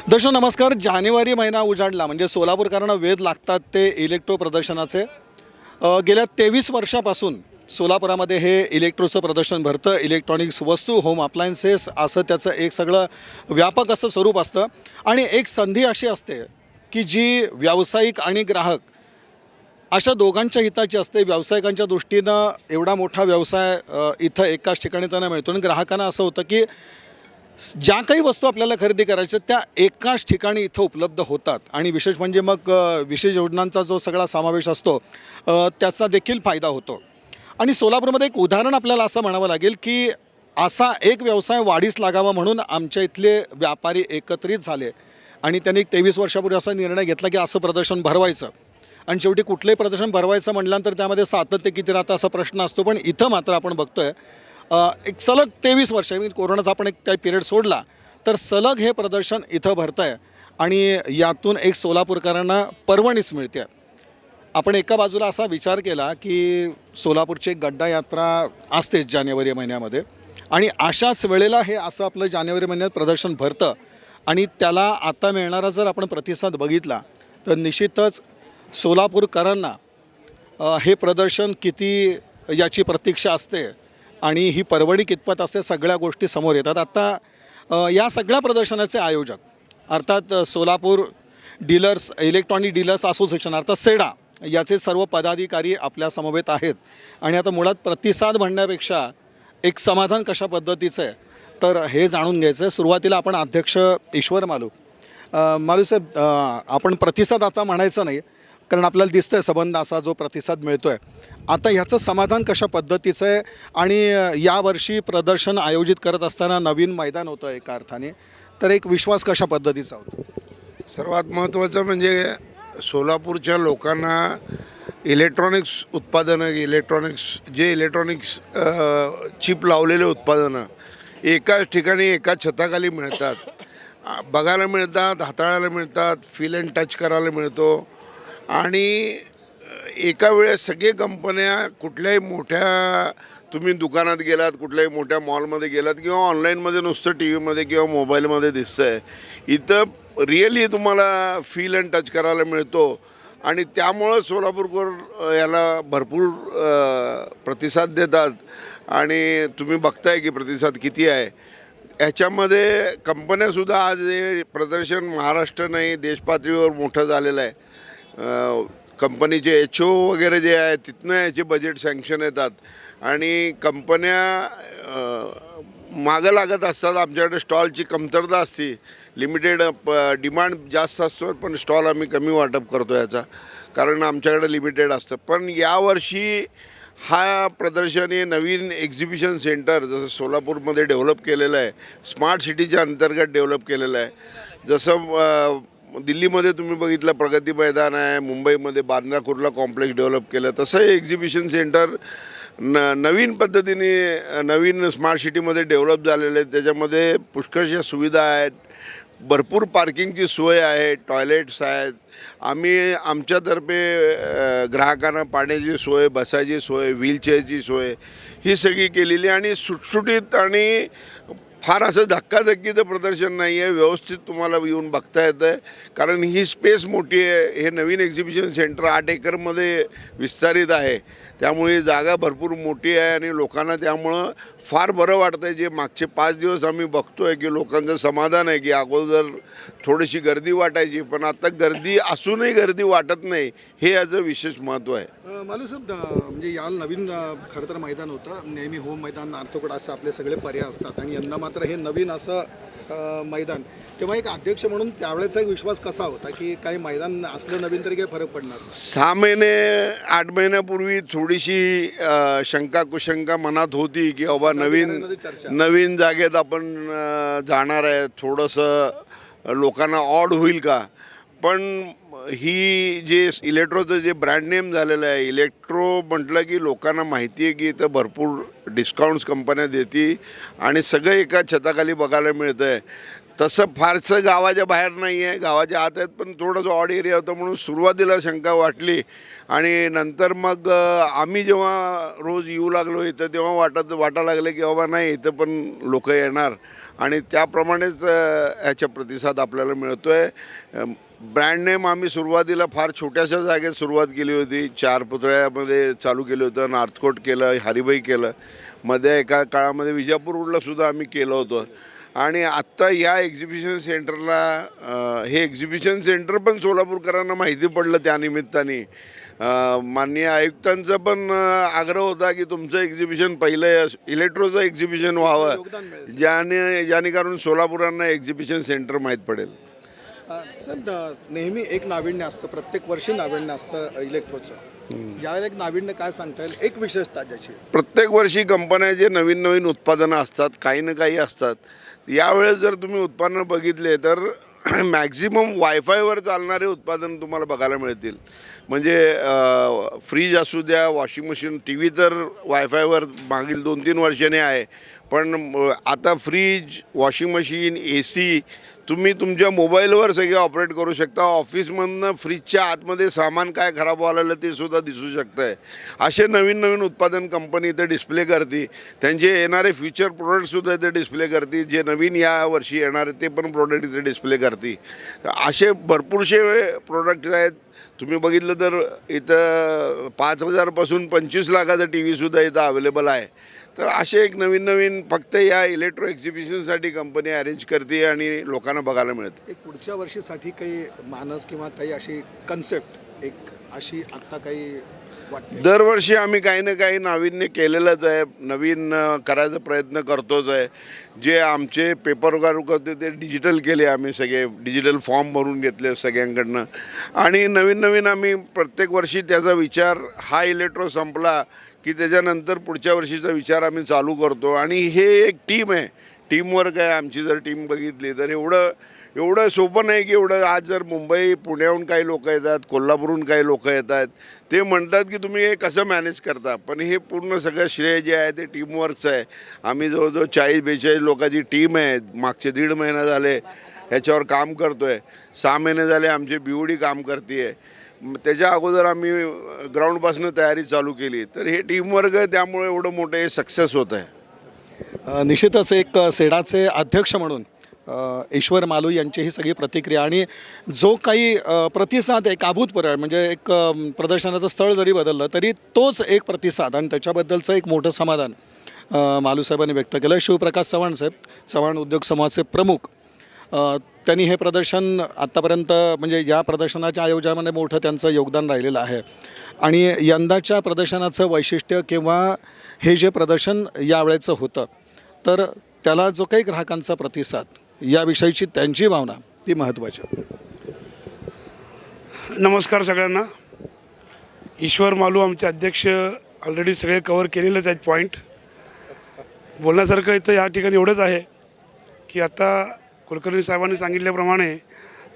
दर्शक नमस्कार. जानेवारी महिना उजाडला म्हणजे सोलापूरकरांना वेध लागतात ते इलेक्ट्रो प्रदर्शनाचे. गेल्या 23 वर्षापासून सोलापुरामध्ये हे इलेक्ट्रोचं प्रदर्शन भरतं. इलेक्ट्रॉनिक्स वस्तू, होम अप्लायन्सेस असं त्याचं एक सगळं व्यापक असं स्वरूप असतं. आणि एक संधी अशी असते की जी व्यावसायिक आणि ग्राहक अशा दोघांच्या हिताची असते. व्यावसायिकांच्या दृष्टीनं एवढा मोठा व्यवसाय इथं एकाच ठिकाणी त्यांना मिळतो आणि ग्राहकांना असं होतं की ज्या काही वस्तू आपल्याला खरेदी करायच्या त्या एकाच ठिकाणी इथं उपलब्ध होतात. आणि विशेष म्हणजे मग विशेष योजनांचा जो सगळा समावेश असतो त्याचा देखील फायदा होतो. आणि सोलापूरमध्ये एक उदाहरण आपल्याला असं म्हणावं लागेल की असा एक व्यवसाय वाढीस लागावा म्हणून आमच्या इथले व्यापारी एकत्रित झाले आणि त्यांनी 23 वर्षापूर्वी असा निर्णय घेतला की असं प्रदर्शन भरवायचं. आणि शेवटी कुठलंही प्रदर्शन भरवायचं म्हटल्यानंतर त्यामध्ये सातत्य किती राहतं असा प्रश्न असतो. पण इथं मात्र आपण बघतोय एक सलग 23 वर्ष, कोरोनाचा आपण एक काही पिरियड सोडला तर सलग हे प्रदर्शन इथं भरतं आहे. आणि यातून एक सोलापूरकरांना पर्वणीच मिळते. आपण एका बाजूला असा विचार केला की सोलापूरची एक गड्डा यात्रा असतेच जानेवारी महिन्यामध्ये आणि अशाच वेळेला हे असं आपलं जानेवारी महिन्यात प्रदर्शन भरतं. आणि त्याला आता मिळणारा जर आपण प्रतिसाद बघितला तर निश्चितच सोलापूरकरांना हे प्रदर्शन किती याची प्रतीक्षा असते आणि ही परवडी कितपत असते सगळ्या गोष्टी समोर येतात. आता या सगळ्या प्रदर्शनाचे आयोजक अर्थात Solapur dealers electronic dealers association अर्थात सेडा याचे सर्व पदाधिकारी आपल्या समवेत आहेत. आणि आता मुळात प्रतिसाद म्हणण्यापेक्षा एक समाधान कशा पद्धतीचं आहे तर हे जाणून घ्यायचं आहे. सुरुवातीला आपण अध्यक्ष ईश्वर मालू साहेब, आपण प्रतिसाद आता म्हणायचं नाही कारण आपल्याला दिसतं आहे संबंध असा जो प्रतिसाद मिळतो आहे. आता ह्याचं समाधान कशा पद्धतीचं आहे आणि यावर्षी प्रदर्शन आयोजित करत असताना नवीन मैदान होतं एका अर्थाने, तर एक विश्वास कशा पद्धतीचा होता? सर्वात महत्त्वाचं म्हणजे सोलापूरच्या लोकांना इलेक्ट्रॉनिक्स उत्पादनं इलेक्ट्रॉनिक्स चिप लावलेले उत्पादनं एकाच ठिकाणी एकाच छताखाली मिळतात, बघायला मिळतात, हाताळायला मिळतात, फील अँड टच करायला मिळतो. आणि एका वेळेस सगळे कंपन्या कुठल्याही मोठ्या तुम्ही दुकानात गेलात, कुठल्याही मोठ्या मॉलमध्ये गेलात किंवा ऑनलाईनमध्ये नुसतं टी व्हीमध्ये किंवा मोबाईलमध्ये दिसतं आहे, इथं रिअली तुम्हाला फील अँड टच करायला मिळतो. आणि त्यामुळं सोलापूरकर याला भरपूर प्रतिसाद देतात. आणि तुम्ही बघताय की प्रतिसाद किती आहे. ह्याच्यामध्ये कंपन्यासुद्धा आज हे प्रदर्शन महाराष्ट्र नाही देशपातळीवर मोठं झालेलं आहे. कंपनीचे HO वगैरे जे आहे तिथनं याचे बजेट सँक्शन येतात आणि कंपन्या मागं लागत असतात. आमच्याकडे स्टॉलची कमतरता असते, लिमिटेड डिमांड जास्त असतो पण स्टॉल आम्ही कमी वाटप करतो याचा, कारण आमच्याकडे लिमिटेड असतं. पण यावर्षी हा प्रदर्शन हे नवीन एक्झिबिशन सेंटर जसं सोलापूरमध्ये डेव्हलप केलेलं आहे, स्मार्ट सिटीच्या अंतर्गत डेव्हलप केलेलं आहे. जसं दिल्लीमध्ये तुम्ही बघितलं प्रगती मैदान आहे, मुंबईमध्ये बांद्रा कुर्ला कॉम्प्लेक्स डेव्हलप केलं, तसं हे एक्झिबिशन सेंटर नवीन पद्धतीने नवीन स्मार्ट सिटीमध्ये डेव्हलप झालेलं आहे. त्याच्यामध्ये पुष्कळशा सुविधा आहेत, भरपूर पार्किंगची सोय आहे, टॉयलेट्स आहेत. आम्ही आमच्यातर्फे ग्राहकांना पाण्याची सोय, बसायची सोय, व्हीलचेअरची सोय ही सगळी केलेली आणि सुटसुटीत आणि फार असं धक्काधक्कीचं प्रदर्शन नाही आहे. व्यवस्थित तुम्हाला येऊन बघता येतं आहे कारण ही स्पेस मोठी आहे. हे नवीन एक्झिबिशन सेंटर 8 एकरमध्ये विस्तारित आहे, त्यामुळे जागा भरपूर मोठी आहे आणि लोकांना त्यामुळं फार बरं वाटतं आहे. जे मागचे 5 दिवस आम्ही बघतो आहे की लोकांचं समाधान आहे की अगोदर थोडीशी गर्दी वाटायची पण आता गर्दी असूनही गर्दी वाटत नाही, हे याचं विशेष महत्त्व आहे. मालू साहेब, म्हणजे याला नवीन खरं तर मैदान होतं. नेहमी होम मैदान नार्थोकड असं आपले सगळे पर्याय असतात आणि यंदा मात्र हे नवीन असं मैदान. तेव्हा एक अध्यक्ष म्हणून त्यावेळेचा एक विश्वास कसा होता की काही मैदान असलं नवीन तरी काही फरक पडणार? 6 महिने 8 महिन्यापूर्वी थोडीशी शंका कुशंका मनात होती की बाबा नवीन जागेत आपण जाणार आहे, थोडंसं लोकांना ऑड होईल का. पण ही जे इलेक्ट्रोचं जे ब्रँड नेम झालेलं आहे, इलेक्ट्रो म्हटलं की लोकांना माहिती आहे की इथं भरपूर डिस्काउंट्स कंपन्या देते आणि सगळं एका छताखाली बघायला मिळतं आहे. तसं फारसं गावाच्या बाहेर नाही आहे, गावाच्या आत आहेत, पण थोडंसं ऑड एरिया होतं म्हणून सुरुवातीला शंका वाटली. आणि नंतर मग आम्ही जेव्हा रोज येऊ लागलो इथं तेव्हा वाटायला लागलं की बाबा नाही, इथं पण लोक येणार आणि त्याप्रमाणेच ह्याचा प्रतिसाद आपल्याला मिळतो आहे. ब्रँड नेम आम्ही सुरुवातीला फार छोट्याशा जागेत सुरुवात केली होती. 4 पुतळ्यामध्ये चालू केलं होतं, नॉर्थकोट केलं, हरिबाई केलं, मध्ये एका काळामध्ये विजापूर रोडलासुद्धा आम्ही केलं होतं. आणि आत्ता या एक्झिबिशन सेंटरला हे एक्झिबिशन सेंटर पण सोलापूरकरांना माहिती पडलं त्यानिमित्ताने. माननीय आयुक्तांचा पण आग्रह होता की तुमचं एक्झिबिशन पहिलं इलेक्ट्रोचं एक्झिबिशन व्हावं, ज्याने कारण सोलापुरांना एक्झिबिशन सेंटर माहीत पडेल. सर नेहमी एक नाविन्य असतं, प्रत्येक वर्षी नाविन्य असतं इलेक्ट्रोचं. यावेळेला एक नाविन्य काय सांगता येईल, एक विशेषता ज्याची? प्रत्येक वर्षी कंपन्या जे नवीन नवीन उत्पादनं असतात, काही ना काही असतात. यावेळेस जर तुम्ही उत्पादनं बघितले तर मॅक्झिमम वायफायवर चालणारे उत्पादन तुम्हाला बघायला मिळतील. म्हणजे फ्रीज असू द्या, वॉशिंग मशीन, टी व्ही तर वायफायवर मागील 2-3 वर्षाने आहे, पण आता फ्रीज, वॉशिंग मशीन, AC तुम्ही तुमच्या मोबाईलवर सगळे ऑपरेट करू शकता. ऑफिसमधनं फ्रीजच्या आतमध्ये सामान काय खराब व्हायला ते सुद्धा दिसू शकतं आहे. असे नवीन नवीन उत्पादन कंपनी इथे डिस्प्ले करते. त्यांचे येणारे फ्युचर प्रोडक्टसुद्धा इथे डिस्प्ले करते. जे नवीन या वर्षी येणारे ते पण प्रोडक्ट इथे डिस्प्ले करते. असे भरपूरसे प्रोडक्ट आहेत. तुम्ही बघितलं तर इथं 5,000पासून 25 लाखाचा टी व्हीसुद्धा इथं अवेलेबल आहे. तर असे एक नवीन नवीन फक्त या इलेक्ट्रो एक्झिबिशनसाठी कंपनी अरेंज करते आणि लोकांना बघायला मिळतं. एक पुढच्या वर्षीसाठी काही मानस किंवा काही अशी कन्सेप्ट एक अशी आत्ता काही वाटते? दरवर्षी आम्ही काही ना काही नाविन्य केलेलंच आहे, नवीन करायचा प्रयत्न करतोच आहे. जे आमचे पेपर वर्क होते ते डिजिटल केले, आम्ही सगळे डिजिटल फॉर्म भरून घेतले सगळ्यांकडनं. आणि नवीन नवीन आम्ही प्रत्येक वर्षी त्याचा विचार, हा इलेक्ट्रो संपला की त्याच्यानंतर पुढच्या वर्षीचा विचार आम्ही चालू करतो. आणि हे एक टीम आहे, टीमवर्क आहे आमची. जर टीम बघितली तर एवढं सोपं नाही की एवढं. आज जर मुंबई पुण्याहून काही लोक येतात, कोल्हापूरहून काही लोक येतात, ते म्हणतात की तुम्ही हे कसं मॅनेज करता, पण हे पूर्ण सगळं श्रेय जे आहे ते टीमवर्कचं आहे. आम्ही जवळजवळ 40-42 लोकांची टीम आहे. मागचे 1.5 महिना झाले ह्याच्यावर काम करतो आहे. 6 महिने झाले आमची BOD काम करते आहे. त्याच्या अगोदर आम्ही ग्राउंडपासून तयारी चालू केली. तर हे टीमवर्क आहे, त्यामुळे एवढं मोठं हे सक्सेस होत आहे. निश्चितच एक सेडाचे अध्यक्ष म्हणून ईश्वर मालू यांची ही सगळी प्रतिक्रिया आणि जो काही प्रतिसाद एक अभूतपूर्व आहे. म्हणजे एक प्रदर्शनाचं स्थळ जरी बदललं तरी तोच एक प्रतिसाद आणि त्याच्याबद्दलचं एक मोठं समाधान मालू साहेबांनी व्यक्त केलं. शिवप्रकाश चव्हाण साहेब, चव्हाण उद्योग समूहाचे प्रमुख, त्यांनी हे प्रदर्शन आत्तापर्यंत म्हणजे या प्रदर्शनाच्या आयोजनामध्ये मोठं त्यांचं योगदान राहिलेलं आहे. आणि यंदाच्या प्रदर्शनाचं वैशिष्ट्य किंवा हे जे प्रदर्शन यावेळेचं होतं तर त्याला जो काही ग्राहकांचा प्रतिसाद याविषयीची त्यांची भावना ती महत्त्वाची. नमस्कार सगळ्यांना. ईश्वर मालू आमचे अध्यक्ष ऑलरेडी सगळे कवर केलेलेच आहेत पॉईंट. बोलण्यासारखं इथं या ठिकाणी एवढंच आहे की आता कुलकर्णी साहेबांनी सांगितल्याप्रमाणे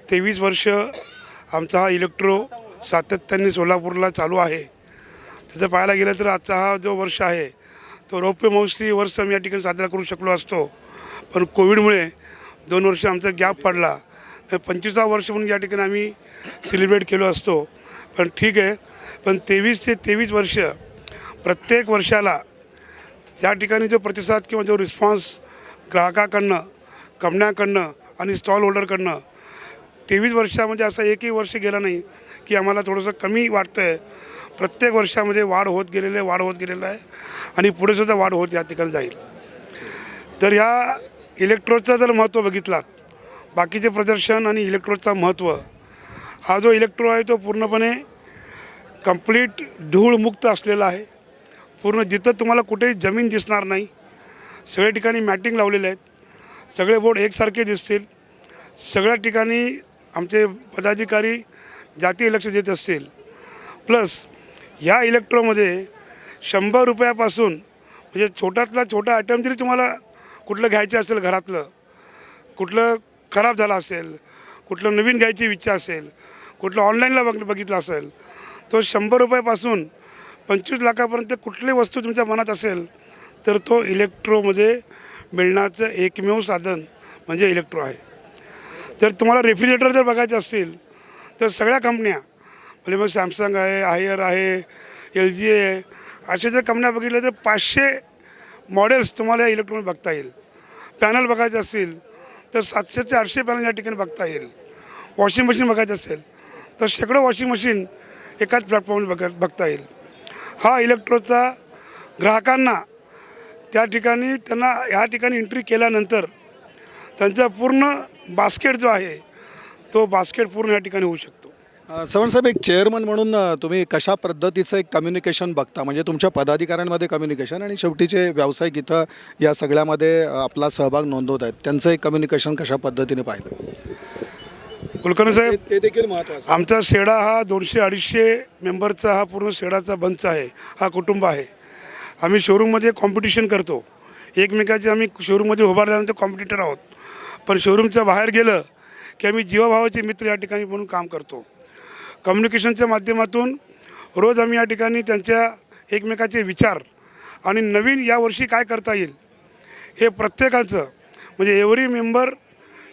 23 वर्ष आमचा हा इलेक्ट्रो सातत्याने सोलापूरला चालू आहे. त्याचं पाहायला गेलं तर आजचा हा जो वर्ष आहे तो रौप्य महोत्सवी वर्ष आम्ही या ठिकाणी साजरा करू शकलो असतो, पण कोविडमुळे 2 वर्ष आमचा गॅप पडला. तर 25वा वर्ष म्हणून या ठिकाणी आम्ही सेलिब्रेट केलो असतो. पण ठीक आहे, पण 23 ते 23 वर्ष प्रत्येक वर्षाला या ठिकाणी जो प्रतिसाद किंवा जो रिस्पॉन्स ग्राहकाकडनं, कंपन्याकडनं आणि स्टॉल होल्डरकडनं 23 वर्षामध्ये असं एकही वर्ष गेलं नाही की आम्हाला थोडंसं कमी वाटतं आहे. प्रत्येक वर्षामध्ये वाढ होत गेलेलं आहे आणि पुढेसुद्धा वाढ होत या ठिकाणी जाईल. तर या इलेक्ट्रोचं जर महत्त्व बघितलात, बाकीचे प्रदर्शन आणि इलेक्ट्रोचं महत्त्व, हा जो इलेक्ट्रो आहे तो पूर्णपणे कंप्लीट धूळमुक्त असलेला आहे. पूर्ण जिथं तुम्हाला कुठेही जमीन दिसणार नाही. सगळ्या ठिकाणी मॅटिंग लावलेले आहेत. सगळे बोर्ड एकसारखे दिसतील. सगळ्या ठिकाणी आमचे पदाधिकारी जातीय लक्ष देत असतील. प्लस या इलेक्ट्रोमध्ये 100 रुपयापासून म्हणजे छोट्यातला छोटा आयटम जरी तुम्हाला कुठलं घ्यायचं असेल, घरातलं कुठलं खराब झालं असेल, कुठलं नवीन घ्यायची इच्छा असेल, कुठलं ऑनलाईनला बघितलं असेल, तो 100 रुपयापासून 25 लाखापर्यंत कुठली वस्तू तुमच्या मनात असेल तर तो इलेक्ट्रोमध्ये मिळण्याचं एकमेव साधन म्हणजे इलेक्ट्रो आहे. जर तुम्हाला रेफ्रिजरेटर जर बघायचे असतील तर सगळ्या कंपन्या म्हणजे मग सॅमसंग आहे, हायर आहे, एल जी आहे, अशा जर कंपन्या बघितल्या तर 500 मॉडेल्स तुम्हाला इलेक्ट्रॉनिक बघता येईल. पॅनल बघायचे असतील तर 700 ते 800 पॅनल या ठिकाणी बघता येईल. वॉशिंग मशीन बघायचं असेल तर शेकडो वॉशिंग मशीन एकाच प्लॅटफॉर्मवर बघता येईल. हा इलेक्ट्रोचा ग्राहकांना त्या ठिकाणी त्यांना ह्या ठिकाणी एंट्री केल्यानंतर त्यांचा पूर्ण बास्केट जो आहे तो बास्केट पूर्ण या ठिकाणी होऊ शकतो. चव्हाणसाहेब, एक चेअरमन म्हणून तुम्ही कशा पद्धतीचं एक कम्युनिकेशन बघता, म्हणजे तुमच्या पदाधिकाऱ्यांमध्ये कम्युनिकेशन आणि शेवटीचे व्यावसायिक इथं या सगळ्यामध्ये आपला सहभाग नोंदवत आहेत, त्यांचं एक कम्युनिकेशन कशा पद्धतीने पाहिलं? कुलकर्णी साहेब, ते देखील महत्त्वाचं. आमचा सेडा हा 200-250 मेंबरचा हा पूर्ण सेडाचा बंच आहे, हा कुटुंब आहे. आम्ही शोरूममध्ये कॉम्पिटिशन करतो, एकमेकाचे आम्ही शोरूममध्ये उभारल्यानंतर कॉम्पिटिटर आहोत. पण शोरूमच्या बाहेर गेलं की आम्ही जीवाभावाचे मित्र या ठिकाणी म्हणून काम करतो. कम्युनिकेशनच्या माध्यमातून रोज आम्ही या ठिकाणी त्यांच्या एकमेकाचे विचार आणि नवीन यावर्षी काय करता येईल हे प्रत्येकाचं, म्हणजे every member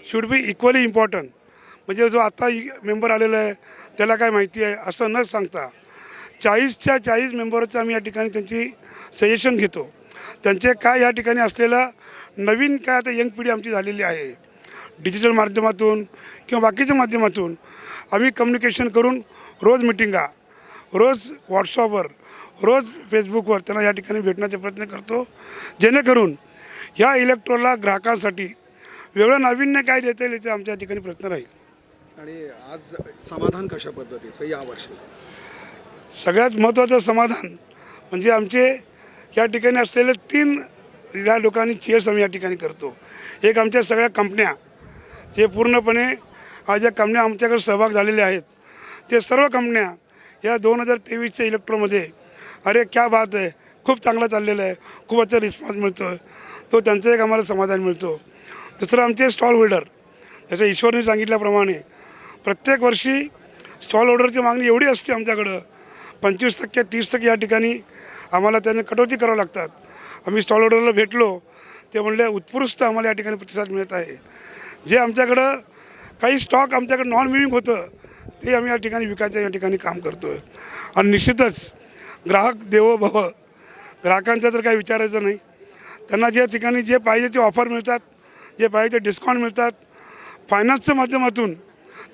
should be equally important. म्हणजे जो आता मेंबर आलेला आहे त्याला काय माहिती आहे असं न सांगता 40च्या 40 मेंबरचं आम्ही या ठिकाणी त्यांची सजेशन घेतो. त्यांचे काय या ठिकाणी असलेला नवीन काय आता यंग पिढी आमची झालेली आहे, डिजिटल माध्यमातून किंवा बाकीच्या माध्यमातून आम्ही कम्युनिकेशन करून रोज मिटिंगा, रोज व्हॉट्सअपवर, रोज फेसबुकवर त्यांना या ठिकाणी भेटण्याचा प्रयत्न करतो, जेणेकरून ह्या इलेक्ट्रोला ग्राहकांसाठी वेगळं नाविन्य काय देता येईल याचा आमच्या ठिकाणी प्रयत्न राहील. आणि आज समाधान कशा पद्धतीचं यावर्षी? सगळ्यात महत्त्वाचं समाधान म्हणजे आमचे या ठिकाणी असलेले 3 या लोकांनी चेअर्स आम्ही या ठिकाणी करतो. एक आमच्या सगळ्या कंपन्या जे पूर्णपणे आज या कंपन्या आमच्याकडे सहभाग झालेले आहेत, ते सर्व कंपन्या या 2023च्या इलेक्ट्रोमध्ये अरे क्या बात आहे, खूप चांगला चाललेलं आहे, खूप अच्छा रिस्पॉन्स मिळतो आहे, तो त्यांचं एक आम्हाला समाधान मिळतो. दुसरं आमचे स्टॉल होल्डर, जसं ईश्वरने सांगितल्याप्रमाणे प्रत्येक वर्षी स्टॉल होल्डरची मागणी एवढी असते आमच्याकडं 25% 30% या ठिकाणी आम्हाला त्यांना कटौती करावं लागतात. आम्ही स्टॉल होल्डरला भेटलो ते म्हणले उत्कृष्ट आम्हाला या ठिकाणी प्रतिसाद मिळत आहे. जे आमच्याकडं काही स्टॉक आमच्याकडे नॉन विविंग होतं ते आम्ही या ठिकाणी विकायचं या ठिकाणी काम करतो आहे. आणि निश्चितच ग्राहक देवो भव, ग्राहकांचा तर काही विचारायचं नाही. त्यांना ज्या ठिकाणी जे पाहिजे ते ऑफर मिळतात, जे पाहिजे ते डिस्काउंट मिळतात. फायनान्सच्या माध्यमातून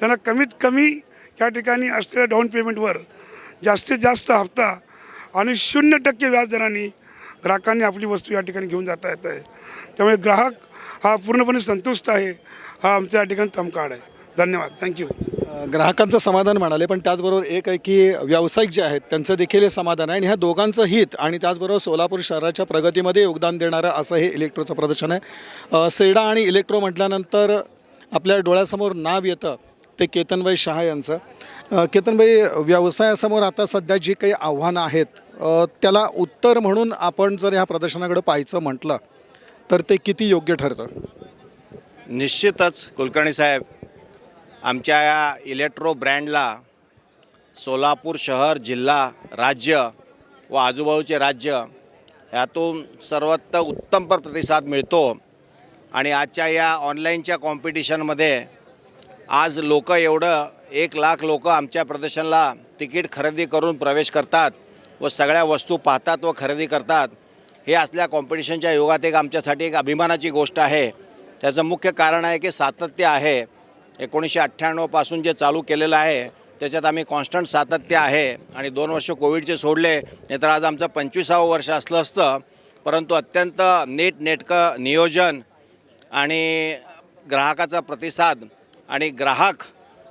त्यांना कमीत कमी या ठिकाणी असलेल्या डाऊन पेमेंटवर जास्तीत जास्त हप्ता आणि 0% व्याजदराने ग्राहकांनी आपली वस्तू या ठिकाणी घेऊन जाता येत आहे. त्यामुळे ग्राहक हा पूर्णपणे संतुष्ट आहे, हा आमच्या या ठिकाणी तमकाड आहे. धन्यवाद, थँक्यू. ग्राहकांचं समाधान म्हणाले, पण त्याचबरोबर एक आहे की व्यावसायिक जे आहेत त्यांचं देखील हे समाधान आहे आणि ह्या दोघांचं हित आणि त्याचबरोबर सोलापूर शहराच्या प्रगतीमध्ये योगदान देणारं असं हे इलेक्ट्रोचं प्रदर्शन आहे. सेडा आणि इलेक्ट्रो म्हटल्यानंतर आपल्या डोळ्यासमोर नाव येतं ते केतनभाई शहा यांचं. केतनभाई, व्यवसायासमोर आता सध्या जी काही आव्हानं आहेत त्याला उत्तर म्हणून आपण जर ह्या प्रदर्शनाकडे पाहायचं म्हटलं तर ते किती योग्य ठरतं? निश्चितच कुलकर्णी साहेब, आमच्या या इलेक्ट्रो ब्रँडला सोलापूर शहर, जिल्हा, राज्य व आजूबाजूचे राज्य ह्यातून सर्वत्र उत्तम प्रतिसाद मिळतो. आणि आजच्या या ऑनलाईनच्या कॉम्पिटिशनमध्ये आज लोक एवढं 1,00,000 लोक आमच्या प्रदर्शनाला तिकीट खरेदी करून प्रवेश करतात व सगळ्या वस्तू पाहतात व खरेदी करतात. हे असल्या कॉम्पिटिशनच्या युगात एक आमच्यासाठी एक अभिमानाची गोष्ट आहे. त्याचं मुख्य कारण आहे की सातत्य आहे. 1998 पासून जे चालू केलेलं आहे त्याच्यात आम्ही कॉन्स्टंट सातत्य आहे. आणि 2 वर्ष कोविडचे सोडले नाहीतर आज आमचं 25वं वर्ष असलं असतं. परंतु अत्यंत नेटकं नियोजन आणि ग्राहकाचा प्रतिसाद आणि ग्राहक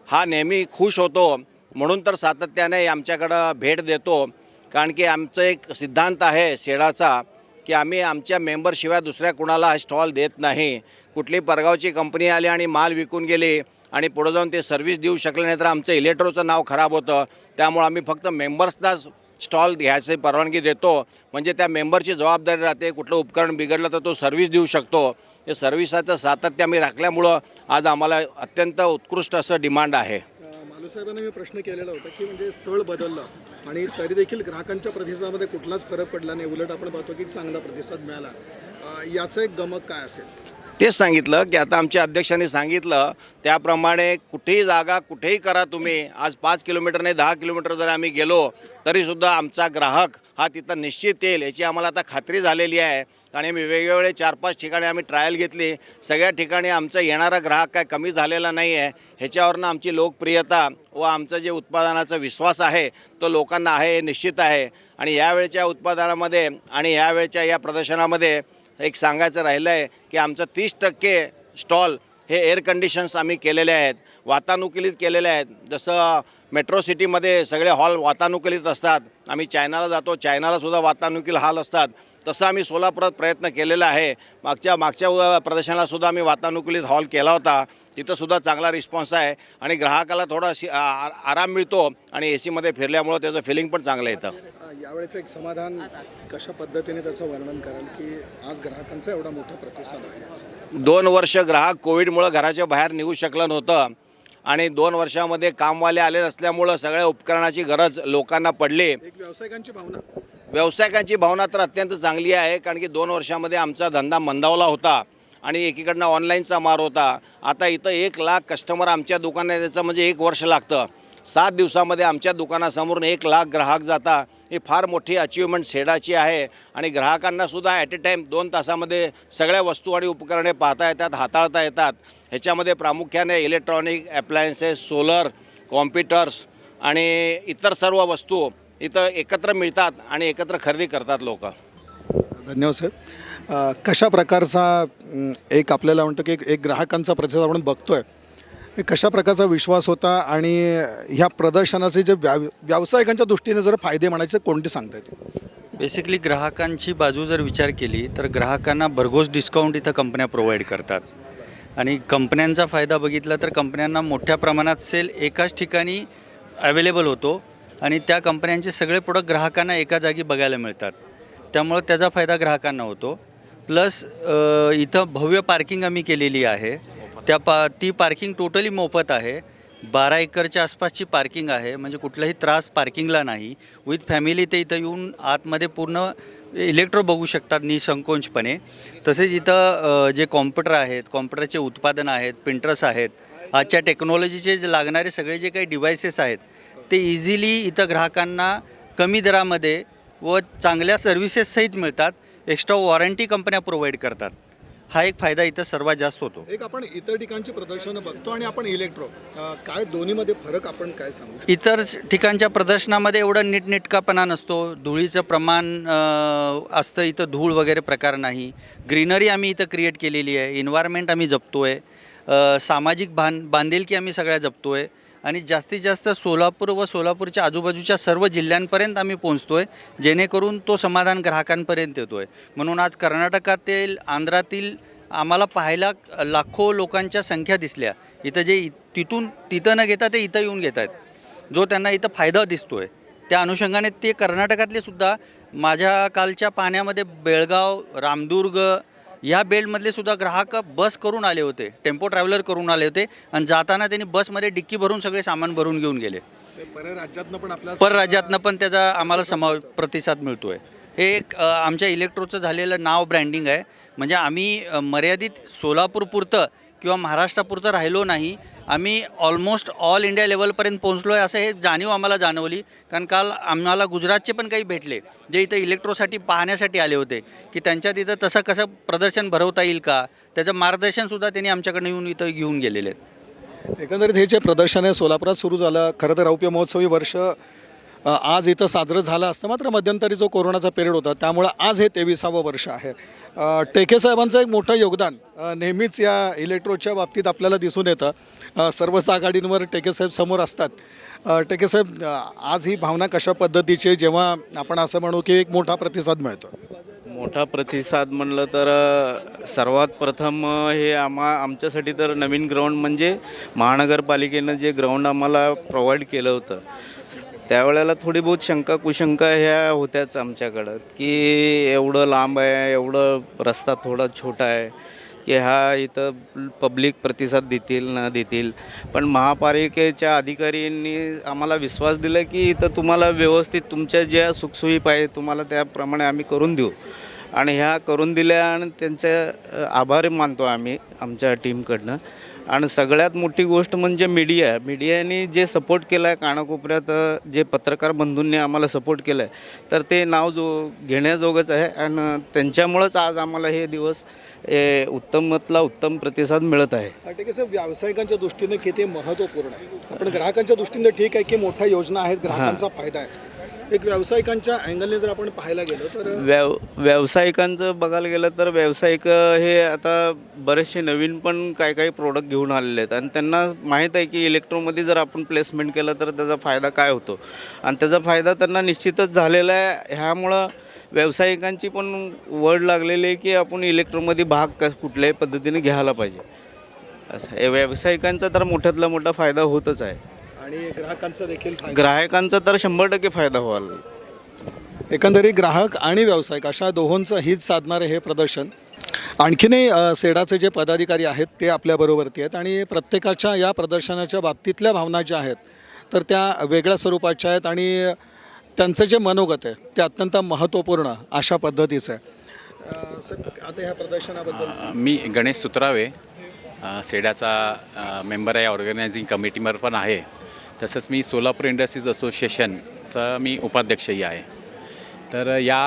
हा नेहमी खुश होतो म्हणून तर सातत्याने आमच्याकडं भेट देतो. कारण की आमचं एक सिद्धांत आहे सेडाचा की आम्ही आमच्या मेंबरशिवाय दुसऱ्या कुणाला स्टॉल देत नाही. कुठली परगावची कंपनी आली आणि माल विकून गेली आणि पुढे जाऊन ते सर्व्हिस देऊ शकले नाही तर आमचं इलेक्ट्रोचं नाव खराब होतं. त्यामुळे आम्ही फक्त मेंबर्सनाच स्टॉल घ्यायची परवानगी देतो. म्हणजे त्या मेंबरची जबाबदारी राहते, कुठलं उपकरण बिघडलं तर तो सर्व्हिस देऊ शकतो. हे सर्व्हिसाचं सातत्य आम्ही राखल्यामुळं आज आम्हाला अत्यंत उत्कृष्ट असं डिमांड आहे. मालूसाहेबांना मी प्रश्न केलेला होता की म्हणजे स्थळ बदललं आणि तरी देखील ग्राहकांच्या प्रतिसादामध्ये कुठलाच फरक पडला नाही, उलट आपण पाहतो की चांगला प्रतिसाद मिळाला. याचं एक गमक काय असेल? तेच सांगितलं की आता आमच्या अध्यक्षांनी सांगितलं त्याप्रमाणे कुठेही जागा कुठेही करा तुम्ही. आज 5 किलोमीटर नाही 10 किलोमीटर जर आम्ही गेलो तरीसुद्धा आमचा ग्राहक हा तिथं निश्चित येईल याची आम्हाला आता खात्री झालेली आहे. आणि आम्ही वेगवेगळे 4-5 ठिकाणी आम्ही ट्रायल घेतली. सगळ्या ठिकाणी आमचा येणारा ग्राहक काय कमी झालेला नाही आहे. ह्याच्यावरनं आमची लोकप्रियता व आमचं जे उत्पादनाचा विश्वास आहे तो लोकांना आहे हे निश्चित आहे. आणि यावेळच्या उत्पादनामध्ये आणि यावेळच्या या प्रदर्शनामध्ये एक सांगायचं राहिलं आहे की आमचं 30% स्टॉल हे एअर कंडिशन्स आम्ही केलेले आहेत, वातानुकूलित केलेले आहेत. जसं मेट्रो सिटीमध्ये सगळे हॉल वातानुकूलित असतात, आम्ही चायनाला जातो, चायनालासुद्धा वातानुकूलित हॉल असतात, तसं आम्ही सोलापुरात प्रयत्न केलेला आहे. मागच्या प्रदर्शनालासुद्धा आम्ही वातानुकूलित हॉल केला होता, तिथंसुद्धा चांगला रिस्पॉन्स आहे आणि ग्राहकाला थोडा आराम मिळतो आणि ए सीमध्ये फिरल्यामुळं त्याचं फिलिंग पण चांगलं येतं. यावेळेचं एक समाधान कशा पद्धतीने त्याचं वर्णन कराल की आज ग्राहकांचा एवढा मोठा प्रतिसाद आहे? 2 वर्ष ग्राहक कोविडमुळं घराच्या बाहेर निघू शकलं नव्हतं आणि 2 वर्षामध्ये कामवाले आले नसल्यामुळं सगळ्या उपकरणाची गरज लोकांना पडली. एक व्यावसायिकांची भावना तर अत्यंत चांगली आहे, कारण की 2 वर्षामध्ये आमचा धंदा मंदावला होता आणि एकीकडनं ऑनलाईनचा मार होता. आता इथं 1 लाख कस्टमर आमच्या दुकानात यायचं म्हणजे 1 वर्ष लागतं. 7 दिवसामध्ये आमच्या दुकानासमोरून 1 लाख ग्राहक जाता, ही फार मोठी अचिव्हमेंट सेडाची आहे. आणि ग्राहकांनासुद्धा ॲट ए टाईम 2 तासामध्ये सगळ्या वस्तू आणि उपकरणे पाहता येतात, हाताळता येतात. ह्याच्यामध्ये प्रामुख्याने इलेक्ट्रॉनिक ॲप्लायन्सेस, सोलर, कॉम्प्युटर्स आणि इतर सर्व वस्तू इथं एकत्र मिळतात आणि एकत्र खरेदी करतात लोक. धन्यवाद साहेब. कशा प्रकारचा एक आपल्याला म्हणतो की एक ग्राहकांचा प्रतिसाद आपण बघतोय, कशा प्रकारचा विश्वास होता आणि ह्या प्रदर्शनाचे जे व्यावसायिकांच्या दृष्टीने जर फायदे म्हणायचे कोणते सांगता येतील? बेसिकली ग्राहकांची बाजू जर विचार केली तर ग्राहकांना भरघोस डिस्काउंट इथं कंपन्या प्रोव्हाइड करतात आणि कंपन्यांचा फायदा बघितला तर कंपन्यांना मोठ्या प्रमाणात सेल एकाच ठिकाणी अवेलेबल होतो आणि त्या कंपन्यांचे सगळे प्रोडक्ट ग्राहकांना एका जागी बघायला मिळतात, त्यामुळं त्याचा फायदा ग्राहकांना होतो. प्लस इथं भव्य पार्किंग आम्ही केलेली आहे, ती पार्किंग टोटली मोफत आहे. 12 एकरच्या आसपासची पार्किंग आहे, म्हणजे कुठलाही त्रास पार्किंगला नाही. विथ फॅमिली ते इथं येऊन आतमध्ये पूर्ण इलेक्ट्रो बघू शकतात निसंकोचपणे. तसेच इथं जे कॉम्प्युटर आहेत, कॉम्प्युटरचे उत्पादनं आहेत, प्रिंटर्स आहेत, आजच्या टेक्नॉलॉजीचे जे लागणारे सगळे जे काही डिव्हायसेस आहेत ते इझिली इथं ग्राहकांना कमी दरामध्ये व चांगल्या सर्व्हिसेससहित मिळतात. एक्स्ट्रा वॉरंटी कंपन्या प्रोव्हाइड करतात. हा एक फायदा इथं सर्वात जास्त होतो. एक आपण इतर ठिकाणची प्रदर्शनं बघतो आणि आपण इलेक्ट्रो काय दोन्हीमध्ये फरक आपण काय सांगू? इतर ठिकाणच्या प्रदर्शनामध्ये एवढं नीटनेटकापणा नसतो, धुळीचं प्रमाण असतं, इथं धूळ वगैरे प्रकार नाही. ग्रीनरी आम्ही इथं क्रिएट केलेली आहे, एन्व्हायरमेंट आम्ही जपतो आहे, सामाजिक बांधिलकी आम्ही सगळ्या जपतो आहे आणि जास्तीत जास्त सोलापूर व सोलापूरच्या आजूबाजूच्या सर्व जिल्ह्यांपर्यंत आम्ही पोहोचतो आहे, जेणेकरून तो समाधान ग्राहकांपर्यंत येतो आहे. म्हणून आज कर्नाटकातील, आंध्रातील आम्हाला पाहायला लाखो लोकांच्या संख्या दिसल्या. इथं जे तिथं न घेता ते इथं येऊन घेत आहेत, जो त्यांना इथं फायदा दिसतो आहे. त्या अनुषंगाने ते कर्नाटकातले सुद्धा माझ्या कालच्या पाहण्यामध्ये बेळगाव, रामदुर्ग या बेल्टमधले सुद्धा ग्राहक बस करून आले होते, टेम्पो ट्रॅव्हलर करून आले होते आणि जाताना त्यांनी बसमध्ये डिक्की भरून सगळे सामान भरून घेऊन गेले. परराज्यातनं पण त्याचा आम्हाला प्रतिसाद मिळतो आहे. हे एक आमच्या इलेक्ट्रोचं झालेलं नाव ब्रँडिंग आहे. म्हणजे आम्ही मर्यादित सोलापूरपुरतं किंवा महाराष्ट्रापुरतं राहिलो नाही, आम्ही ऑलमोस्ट ऑल इंडिया लेवलपर्यंत पोहोचलो आहे असं हे जाणीव आम्हाला जाणवली. कारण काल आम्हाला गुजरातचे पण काही भेटले जे इथं इलेक्ट्रोसाठी पाहण्यासाठी आले होते की त्यांच्यात इथं तसं कसं प्रदर्शन भरवता येईल का, त्याचं मार्गदर्शनसुद्धा त्यांनी आमच्याकडनं येऊन इथं घेऊन गेलेले आहेत. एकंदरीत हे जे प्रदर्शन आहे सोलापुरात सुरू झालं, खरं तर रौप्य महोत्सवी वर्ष आज इथं साजरं झालं असतं, मात्र मध्यंतरी जो कोरोनाचा पिरियड होता त्यामुळं आज हे 23वे वर्ष आहे. टेके साहेबांचं एक मोठं योगदान नेहमीच या इलेक्ट्रोच्या बाबतीत आपल्याला दिसून येतं. सर्वच आघाडींवर टेके साहेब समोर असतात. टेके साहेब, आज ही भावना कशा पद्धतीची, जेव्हा आपण असं म्हणू की एक मोठा प्रतिसाद मिळतो? मोठा प्रतिसाद म्हणलं तर सर्वात प्रथम हे आमच्यासाठी तर नवीन ग्राउंड म्हणजे महानगरपालिकेनं जे ग्राउंड आम्हाला प्रोव्हाइड केलं होतं त्यावेळेला थोडी बहुत शंका कुशंका ह्या होत्याच आमच्याकडं की एवढं लांब आहे, एवढं रस्ता थोडा छोटा आहे की हा इथं पब्लिक प्रतिसाद देतील न देतील. पण महापालिकेच्या अधिकाऱ्यांनी आम्हाला विश्वास दिला की इथं तुम्हाला व्यवस्थित तुमच्या ज्या सुखसोयी पाहिजे तुम्हाला त्याप्रमाणे आम्ही करून देऊ. आणि ह्या करून दिल्या आणि त्यांचे आभारी मानतो आम्ही आमच्या टीमकडनं. आणि सगळ्यात मोठी गोष्ट म्हणजे मीडियाने जे सपोर्ट केला आहे कानाकोपऱ्यात, जे पत्रकार बंधूंनी आम्हाला सपोर्ट केलं आहे, तर ते नाव घेण्याजोगंच आहे. आणि त्यांच्यामुळंच आज आम्हाला हे दिवस उत्तमातला उत्तम प्रतिसाद मिळत आहे. ठीक आहे सर, व्यावसायिकांच्या दृष्टीने किती महत्त्वपूर्ण आहे. आपण ग्राहकांच्या दृष्टीने ठीक आहे की मोठ्या योजना आहेत, ग्राहकांचा फायदा आहे. एक व्यावसायिकांच्या अँगलने जर आपण पाहायला गेलो तर व्यावसायिकांचं बघायला गेलं तर व्यावसायिक हे आता बरेचसे नवीन पण काही प्रोडक्ट घेऊन आलेले आहेत आणि त्यांना माहीत आहे की इलेक्ट्रोमध्ये जर आपण प्लेसमेंट केलं तर त्याचा फायदा काय होतो आणि त्याचा फायदा त्यांना निश्चितच झालेला आहे. ह्यामुळं व्यावसायिकांची पण वड लागलेली आहे की आपण इलेक्ट्रोमध्ये भाग कुठल्याही पद्धतीने घ्यायला पाहिजे. असं व्यावसायिकांचा तर मोठ्यातला मोठा फायदा होतच आहे आणि ग्राहकांचा देखील फायदा. ग्राहकांचा तर 100% फायदा व्हावा. एकंदरीत ग्राहक आणि व्यावसायिक अशा दोहोंचं हित साधणारे हे प्रदर्शन. आणखीनही सेडाचे जे पदाधिकारी आहेत ते आपल्याबरोबरती आहेत आणि प्रत्येकाच्या या प्रदर्शनाच्या बाबतीतल्या भावना ज्या आहेत तर त्या वेगळ्या स्वरूपाच्या आहेत आणि त्यांचं जे मनोगत आहे ते अत्यंत महत्त्वपूर्ण अशा पद्धतीचं आहे. सर, आता ह्या प्रदर्शनाबद्दल मी गणेश सुत्रावे, सेडाचा मेंबर आहे, ऑर्गनायझिंग कमिटीवर पण आहे. तसंच मी सोलापूर इंडस्ट्रीज असोसिएशनचा मी उपाध्यक्षही आहे. तर या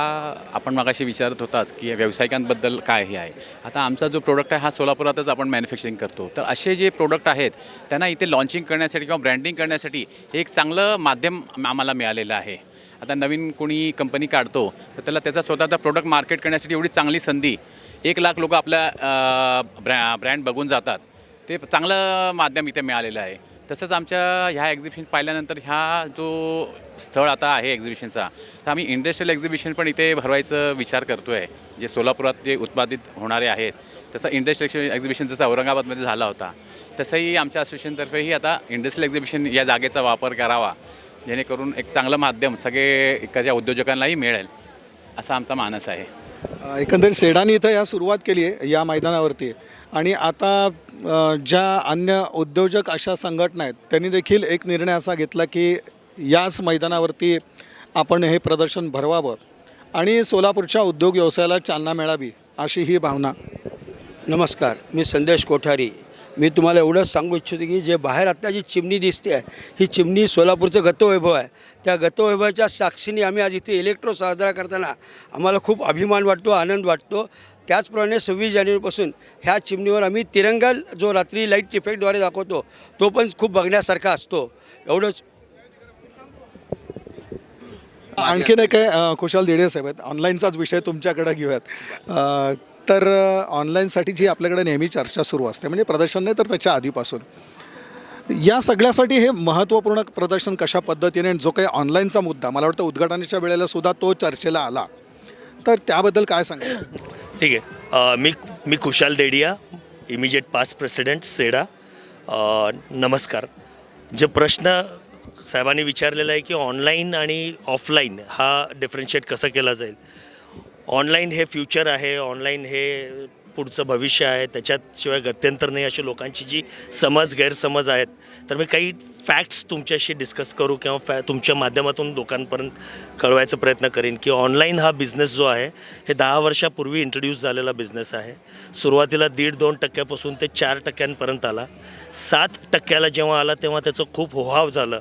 आपण मगाशी विचारत होतात की व्यावसायिकांबद्दल काय हे आहे. आता आमचा जो प्रोडक्ट आहे हा सोलापुरातच आपण मॅन्युफॅक्चरिंग करतो. तर असे जे प्रोडक्ट आहेत त्यांना इथे लॉन्चिंग करण्यासाठी किंवा ब्रँडिंग करण्यासाठी हे एक चांगलं माध्यम आम्हाला मिळालेलं आहे. आता नवीन कोणी कंपनी काढतो तर त्याला त्याचा स्वतःचा प्रोडक्ट मार्केट करण्यासाठी एवढी चांगली संधी, 1,00,000 लोक आपल्या ब्रँड बघून जातात. ते चांगलं माध्यम इथे मिळालेलं आहे. तसंच आमच्या ह्या एक्झिबिशन पाहिल्यानंतर ह्या जो स्थळ आता आहे एक्झिबिशनचा, तर आम्ही इंडस्ट्रियल एक्झिबिशन पण इथे भरवायचा विचार करतो आहे. जे सोलापुरात जे उत्पादित होणारे आहेत तसं इंडस्ट्रियल एक्झिबिशन जसं औरंगाबादमध्ये झाला होता तसंही आमच्या असोसिएशनतर्फेही आता इंडस्ट्रियल एक्झिबिशन या जागेचा वापर करावा, जेणेकरून एक चांगलं माध्यम सगळे एखाद्या उद्योजकांनाही मिळेल असा आमचा मानस आहे. एकंदरीत सेडाने इथं या सुरुवात केली आहे या मैदानावरती आणि आता ज्या अन्य उद्योजक अशा संघटना आहेत त्यांनी देखील एक निर्णय असा घेतला की याच मैदानावरती आपण हे प्रदर्शन भरवावं आणि सोलापूरच्या उद्योग व्यवसायाला चालना मिळावी अशी ही भावना. नमस्कार, मी संदेश कोठारी. मी तुम्हाला एवढंच सांगू इच्छितो की जे बाहेर आता जी चिमणी दिसते आहे ही चिमणी सोलापूरचं गतवैभव आहे. त्या गतवैभवाच्या साक्षीने आम्ही आज इथे इलेक्ट्रो साजरा करताना आम्हाला खूप अभिमान वाटतो, आनंद वाटतो. त्याचप्रमाणे 26 जानेवारीपासून ह्या चिमणीवर आम्ही तिरंगा जो रात्री लाईट इफेक्टद्वारे दाखवतो तो पण खूप बघण्यासारखा असतो. एवढंच. आणखीन एक आहे खुशाल देडे साहेब आहेत. ऑनलाईनचाच विषय तुमच्याकडे घेऊयात. तर ऑनलाईनसाठी जी आपल्याकडे नेहमी चर्चा सुरू असते म्हणजे प्रदर्शन नाही तर त्याच्या आधीपासून या सगळ्यासाठी हे महत्त्वपूर्ण प्रदर्शन कशा पद्धतीने, जो काही ऑनलाईनचा मुद्दा मला वाटतं उद्घाटनाच्या वेळेला सुद्धा तो चर्चेला आला, तर त्याबद्दल काय सांगा. ठीक आहे. मी खुशाल देडिया, इमिजिएट पास्ट प्रेसिडेंट सेडा. नमस्कार. जे प्रश्न साहेबांनी विचारलेला आहे की ऑनलाईन आणि ऑफलाईन हा डिफरन्शिएट कसं केला जाईल. ऑनलाईन हे फ्युचर आहे, ऑनलाईन हे पुढचं भविष्य आहे, त्याच्याशिवाय गत्यंतर नाही अशी लोकांची जी गैरसमज आहेत. तर मी काही फॅक्ट्स तुमच्याशी डिस्कस करू किंवा तुमच्या माध्यमातून लोकांपर्यंत कळवायचा प्रयत्न करेन की ऑनलाईन हा बिझनेस जो आहे हे 10 वर्षापूर्वी इंट्रोड्यूस झालेला बिझनेस आहे. सुरुवातीला 1.5-2% ते 4% आला. 7% जेव्हा आला तेव्हा त्याचं खूप होहाव झालं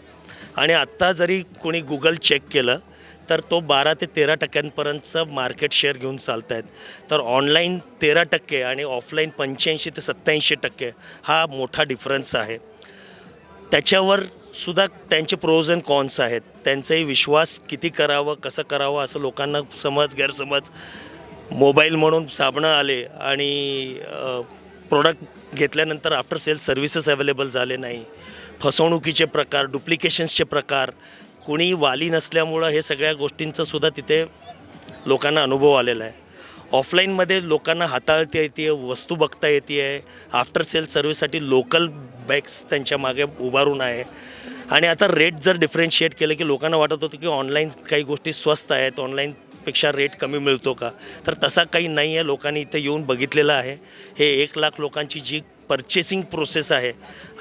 आणि आत्ता जरी कोणी गुगल चेक केलं तर तो 12 ते 13% मार्केट शेअर घेऊन चालत आहेत. तर ऑनलाईन 13% आणि ऑफलाईन 85 ते 87% हा मोठा डिफरन्स आहे. त्याच्यावर सुद्धा त्यांचे प्रोज अँड कॉन्स आहेत. त्यांचाही विश्वास किती करावं, कसं करावं असं लोकांना गैरसमज. मोबाईल म्हणून साबणं आले आणि प्रोडक्ट घेतल्यानंतर आफ्टर सेल सर्व्हिसेस अवेलेबल झाले नाही. फसवणुकीचे प्रकार, डुप्लिकेशन्सचे प्रकार, कोणी वाली नसल्यामुळं हे सगळ्या गोष्टींचं सुद्धा तिथे लोकांना अनुभव आलेला आहे. ऑफलाईनमध्ये लोकांना हाताळता येते, वस्तू बघता येते आहे. आफ्टर सेल सर्व्हिससाठी लोकल बॅग्स त्यांच्या मागे उभारून आहे. आणि आता रेट जर डिफरन्शिएट केलं की लोकांना वाटत होतं की ऑनलाईन काही गोष्टी स्वस्त आहेत, ऑनलाईनपेक्षा रेट कमी मिळतो का, तर तसा काही नाही आहे. लोकांनी इथे येऊन बघितलेलं आहे. हे 1,00,000 लोकांची जी पर्चेसिंग प्रोसेस आहे,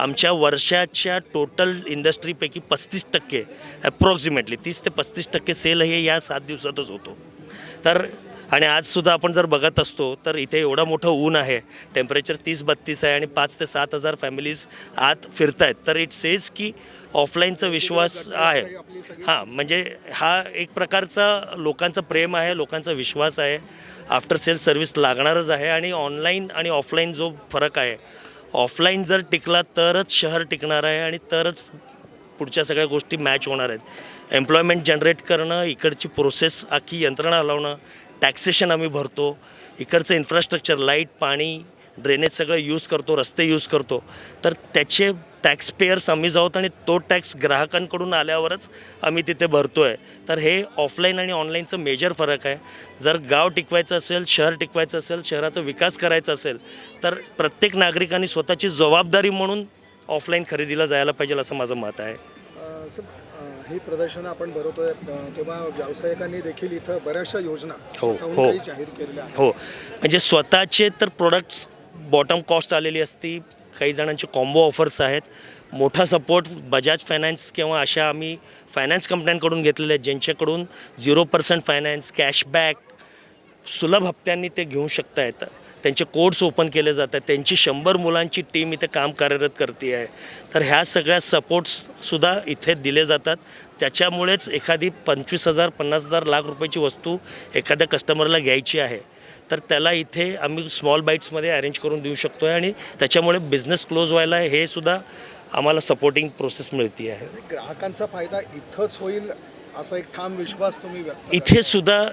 आमच्या वर्षाच्या टोटल इंडस्ट्रीपैकी 35% अप्रॉक्सिमेटली 30 ते 35% सेल हे या 7 दिवसातच होतो. तर आणि आजसुद्धा आपण जर बघत असतो तर इथे एवढं मोठं ऊन आहे, टेम्परेचर 30-32 आहे आणि 5 ते 7 हजार फॅमिलीज आत फिरत आहेत. तर इट सेज की ऑफलाईनचा विश्वास आहे. हां, म्हणजे हा एक प्रकारचा लोकांचं प्रेम आहे, लोकांचा विश्वास आहे. आफ्टर सेल सर्व्हिस लागणारच आहे. आणि ऑनलाईन आणि ऑफलाईन जो फरक आहे, ऑफलाईन जर टिकला तरच शहर टिकणार आहे आणि तरच पुढच्या सगळ्या गोष्टी मॅच होणार आहेत. एम्प्लॉयमेंट जनरेट करणं, इकडची प्रोसेस आखी यंत्रणा लावणं, टॅक्सेशन आम्ही भरतो, इकडचं इन्फ्रास्ट्रक्चर लाईट पाणी ड्रेनेज सगळं यूज करतो, रस्ते यूज करतो, तर त्याचे टॅक्स पेयर्स आम्हीच आहोत आणि तो टॅक्स ग्राहकांकडून आल्यावरच आम्ही तिथे भरतो आहे. तर हे ऑफलाईन आणि ऑनलाईनचं मेजर फरक आहे. जर गाव टिकवायचं असेल, शहर टिकवायचं असेल, शहराचा विकास करायचा असेल तर प्रत्येक नागरिकांनी स्वतःची जबाबदारी म्हणून ऑफलाईन खरेदीला जायला पाहिजे असं माझं मत आहे. ही प्रदर्शनं आपण भरवतोय तेव्हा व्यावसायिकांनी देखील इथं बऱ्याचशा योजना हो. काही जाहीर केलेल्या आहेत. हो, म्हणजे स्वतःचे तर प्रोडक्ट्स बॉटम कॉस्ट आलेली असती, काही जणांचे कॉम्बो ऑफर्स आहेत. मोठा सपोर्ट बजाज फायनान्स किंवा अशा आम्ही फायनान्स कंपन्यांकडून घेतलेले आहेत, ज्यांच्याकडून 0% फायनान्स, कॅशबॅक, सुलभ हप्त्यांनी ते घेऊ शकता येतं. त्यांचे कोड्स ओपन केले जातात, त्यांची 100 मुलांची टीम इथे काम कार्यरत करते आहे. तर ह्या सगळ्या सपोर्ट्ससुद्धा इथे दिले जातात. त्याच्यामुळेच एखादी 25,000, 50,000, लाख रुपयाची वस्तू एखाद्या कस्टमरला घ्यायची आहे तर त्याला इथे आम्ही स्मॉल बाईट्समध्ये अरेंज करून देऊ शकतो आहे आणि त्याच्यामुळे बिझनेस क्लोज व्हायला हे सुद्धा आम्हाला सपोर्टिंग प्रोसेस मिळते आहे. ग्राहकांचा फायदा इथंच होईल असा एक ठाम विश्वास तुम्ही व्यक्त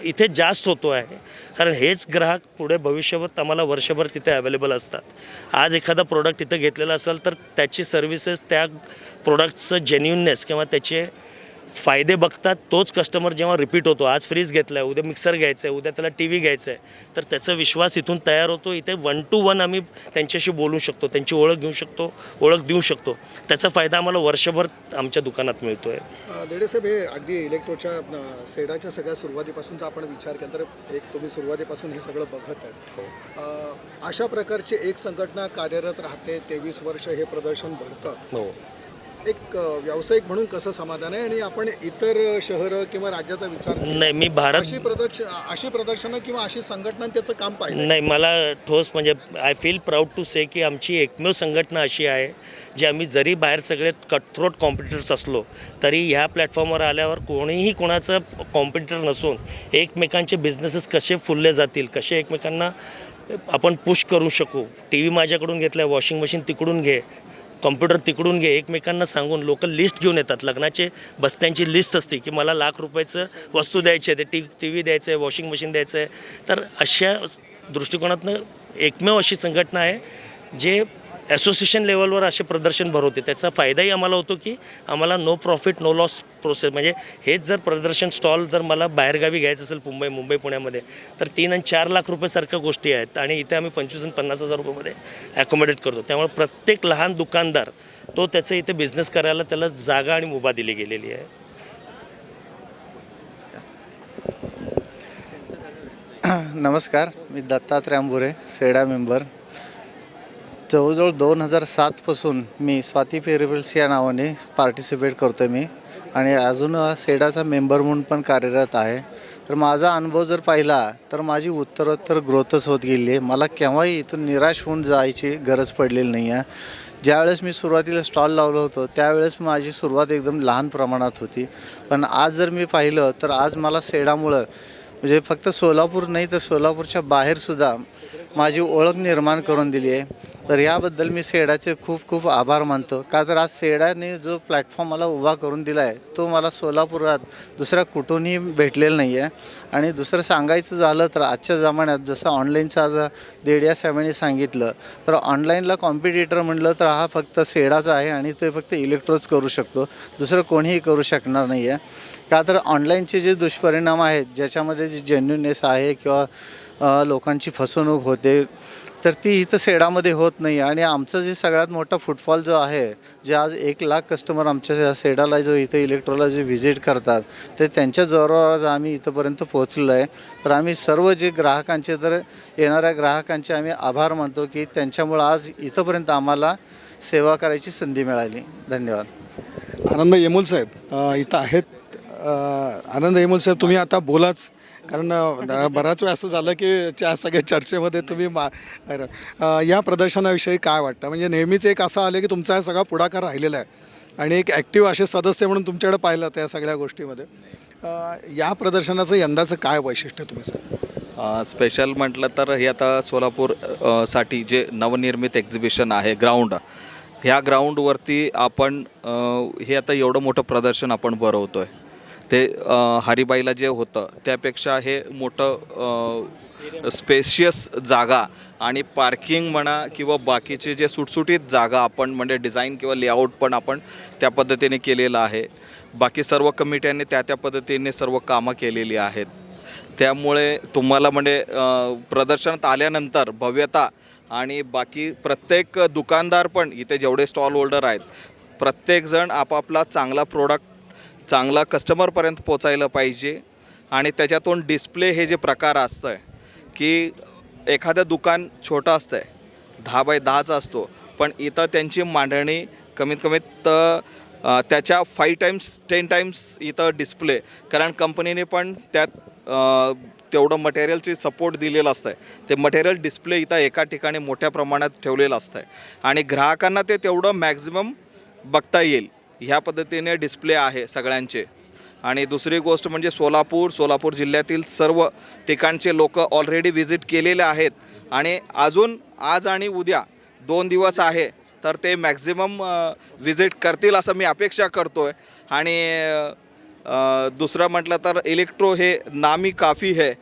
इथे जास्त होतो आहे, कारण हेच ग्राहक पुढे भविष्यावर आम्हाला वर्षभर तिथे अवेलेबल असतात. आज एखादा प्रोडक्ट इथं घेतलेला असेल तर त्याची सर्व्हिसेस, त्या प्रोडक्टचं जेन्युननेस किंवा त्याचे फायदे बघतात तोच कस्टमर जेव्हा रिपीट होतो. आज फ्रीज घेतला आहे, उद्या मिक्सर घ्यायचं आहे, उद्या त्याला टी व्ही घ्यायचं आहे, तर त्याचा विश्वास इथून तयार होतो. इथे 1 to 1 आम्ही त्यांच्याशी बोलू शकतो, त्यांची ओळख घेऊ शकतो, ओळख देऊ शकतो. त्याचा फायदा आम्हाला वर्षभर आमच्या दुकानात मिळतो आहे. देडेसाहेब, हे अगदी इलेक्ट्रोच्या सेडाच्या सगळ्या सुरुवातीपासूनचा आपण विचार केला तर एक तुम्ही सुरुवातीपासून हे सगळं बघत आहे. अशा प्रकारची एक संघटना कार्यरत राहते, 23 वर्ष हे प्रदर्शन भरतं. हो, एक व्यावसायिक म्हणून कसं समाधान आहे आणि आपण इतर शहरं किंवा राज्याचा विचार नाही, मी अशी प्रदर्शनं किंवा अशी संघटना त्याचं काम पाहिजे नाही. मला ठोस म्हणजे आय फील प्राऊड टू से की आमची एकमेव संघटना अशी आहे जी आम्ही जरी बाहेर सगळे कटथ्रोट कॉम्पिटिटर्स असलो तरी ह्या प्लॅटफॉर्मवर आल्यावर कोणीही कोणाचं कॉम्पिटिटर नसून एकमेकांचे बिझनेसेस कसे फुलले जातील, कसे एकमेकांना आपण पुश करू शकू. टी व्ही माझ्याकडून घेतला, वॉशिंग मशीन तिकडून घे, कॉम्प्युटर तिकडून घे, एकमेकांना सांगून लोक लिस्ट घेऊन येतात. लग्नाचे बस्त्यांची लिस्ट असते की मला ₹1,00,000 वस्तू द्यायची आहे, ते टी व्ही द्यायचं आहे, वॉशिंग मशीन द्यायचं आहे. तर अशा दृष्टिकोनातनं एकमेव अशी संघटना आहे जे ॲसोसिएशन लेवलवर असे प्रदर्शन भरवते. त्याचा फायदाही आम्हाला होतो की आम्हाला no profit no loss process. म्हणजे हेच जर प्रदर्शन स्टॉल जर मला बाहेरगावी घ्यायचं असेल, मुंबई पुण्यामध्ये, तर 3 आणि 4 लाख रुपयेसारख्या गोष्टी आहेत आणि इथे आम्ही 25 आणि 50,000 रुपयामध्ये ॲकोमोडेट करतो. त्यामुळे प्रत्येक लहान दुकानदार तो त्याचं इथे बिझनेस करायला त्याला जागा आणि मुभा दिली गेलेली आहे. नमस्कार, मी दत्तात्रय अंबुरे, सेडा मेंबर. जवळजवळ 2007पासून मी स्वाती फेअरेबल्स या नावाने पार्टिसिपेट करतो आहे मी आणि अजून सेडाचा मेंबर म्हणून पण कार्यरत आहे. तर माझा अनुभव जर पाहिला तर माझी उत्तरोत्तर ग्रोथच होत गेली आहे. मला केव्हाही इथून निराश होऊन जायची गरज पडलेली नाही आहे. ज्यावेळेस मी सुरुवातीला स्टॉल लावलं होतं त्यावेळेस माझी सुरुवात एकदम लहान प्रमाणात होती, पण आज जर मी पाहिलं तर आज मला सेडामुळं म्हणजे फक्त सोलापूर नाही तर सोलापूरच्या बाहेरसुद्धा माझी ओळख निर्माण करून दिली आहे. तर याबद्दल मी सेडाचे खूप खूप आभार मानतो. का तर आज सेडाने जो प्लॅटफॉर्म मला उभा करून दिला आहे तो मला सोलापुरात दुसऱ्या कुठूनही भेटलेला नाही आहे. आणि दुसरं सांगायचं झालं तर आजच्या जमान्यात जसं ऑनलाईनचं आज देडिया साहेबांनी सांगितलं तर ऑनलाईनला कॉम्पिटिटर म्हटलं तर हा फक्त सेडाचा आहे आणि ते फक्त इलेक्ट्रोच करू शकतो, दुसरं कोणीही करू शकणार नाही आहे. का तर ऑनलाईनचे जे दुष्परिणाम आहेत ज्याच्यामध्ये जे जेन्युननेस आहे किंवा लोकांची फसवणूक होते तर ती इथं सेडामध्ये होत नाही. आणि आमचं जे सगळ्यात मोठा फुटफॉल जो आहे, जे आज 1,00,000 कस्टमर आमच्या सेडाला जो इथं इलेक्ट्रोला जे व्हिजिट करतात ते त्यांच्या जोरावर आज आम्ही इथंपर्यंत पोहोचलो आहे. तर आम्ही सर्व जे ग्राहकांचे तर येणाऱ्या ग्राहकांचे आम्ही आभार मानतो की त्यांच्यामुळं आज इथंपर्यंत आम्हाला सेवा करायची संधी मिळाली. धन्यवाद. आनंद येमोल साहेब इथं आहेत. आनंद येमोल साहेब, तुम्ही आता बोलाच कारण बराच वेळ असं झालं की त्या सगळ्या चर्चेमध्ये तुम्ही या प्रदर्शनाविषयी काय वाटतं? म्हणजे नेहमीच एक असं आलं की तुमचा हा सगळा पुढाकार राहिलेला आहे आणि एक ॲक्टिव्ह असे सदस्य म्हणून तुमच्याकडे पाहिलं त्या सगळ्या गोष्टीमध्ये. या प्रदर्शनाचं यंदाचं काय वैशिष्ट्य तुम्ही सर? स्पेशल म्हटलं तर हे आता सोलापूर साठी जे नवनिर्मित एक्झिबिशन आहे ग्राउंड, ह्या ग्राउंडवरती आपण हे आता एवढं मोठं प्रदर्शन आपण भरवतो आहे. ते हरिबाईला जे होतं त्यापेक्षा हे मोठं स्पेशियस जागा आणि पार्किंग म्हणा किंवा बाकीचे जे सुटसुटीत जागा आपण म्हणजे डिझाईन किंवा लेआउट पण आपण त्या पद्धतीने केलेलं आहे. बाकी सर्व कमिट्यांनी त्या पद्धतीने सर्व कामं केलेली आहेत. त्यामुळे तुम्हाला म्हणजे प्रदर्शनात आल्यानंतर भव्यता आणि बाकी प्रत्येक दुकानदार पण इथे जेवढे स्टॉल होल्डर आहेत प्रत्येकजण आपापला चांगला प्रोडक्ट चांगला कस्टमरपर्यंत पोचायला पाहिजे. आणि त्याच्यातून डिस्प्ले हे जे प्रकार असतं आहे की एखादं दुकान छोटं असतं आहे 10 बाय 10चा असतो, पण इथं त्यांची मांडणी कमीत कमीत त्याच्या 5 टाइम्स 10 टाइम्स इथं डिस्प्ले, कारण कंपनीने पण त्यात तेवढं मटेरियलची सपोर्ट दिलेलं असतं आहे. ते मटेरियल डिस्प्ले इथं एका ठिकाणी मोठ्या प्रमाणात ठेवलेलं असतं आहे आणि ग्राहकांना ते तेवढं मॅक्झिमम बघता येईल ह्या पद्धतीने डिस्प्ले आहे सगळ्यांचे. आणि दुसरी गोष्ट म्हणजे सोलापूर जिल्ह्यातील सर्व ठिकाणचे लोक ऑलरेडी व्हिजिट केलेले आहेत आणि अजून आज आणि उद्या 2 दिवस आहे तर ते मॅक्झिमम व्हिजिट करतील असं मी अपेक्षा करतो आहे. आणि दुसरं म्हटलं तर इलेक्ट्रो हे नामी काफी है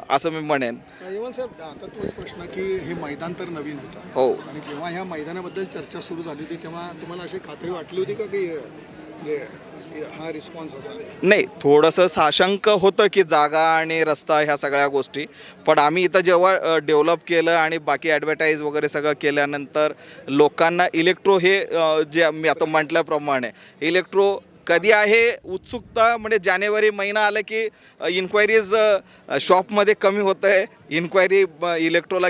असं मी म्हणेन. यवल साहेब, आता तोच प्रश्न की हे मैदान तर नवीन होतं हो, आणि जेव्हा ह्या मैदानाबद्दल चर्चा सुरू झाली होती तेव्हा तुम्हाला अशी खात्री वाटली होती का की हा रिस्पॉन्स असा? नाही, थोडंसं साशंक होतं की जागा आणि रस्ता ह्या सगळ्या गोष्टी, पण आम्ही इथं जेव्हा डेव्हलप केलं आणि बाकी ॲडव्हर्टाईज वगैरे सगळं केल्यानंतर लोकांना इलेक्ट्रो हे जे मी आता म्हटल्याप्रमाणे इलेक्ट्रो कधी आहे उत्सुकता, म्हणजे जानेवारी महिना आला की इन्क्वायरीज शॉपमध्ये कमी होतं आहे. इन्क्वायरी इलेक्ट्रोला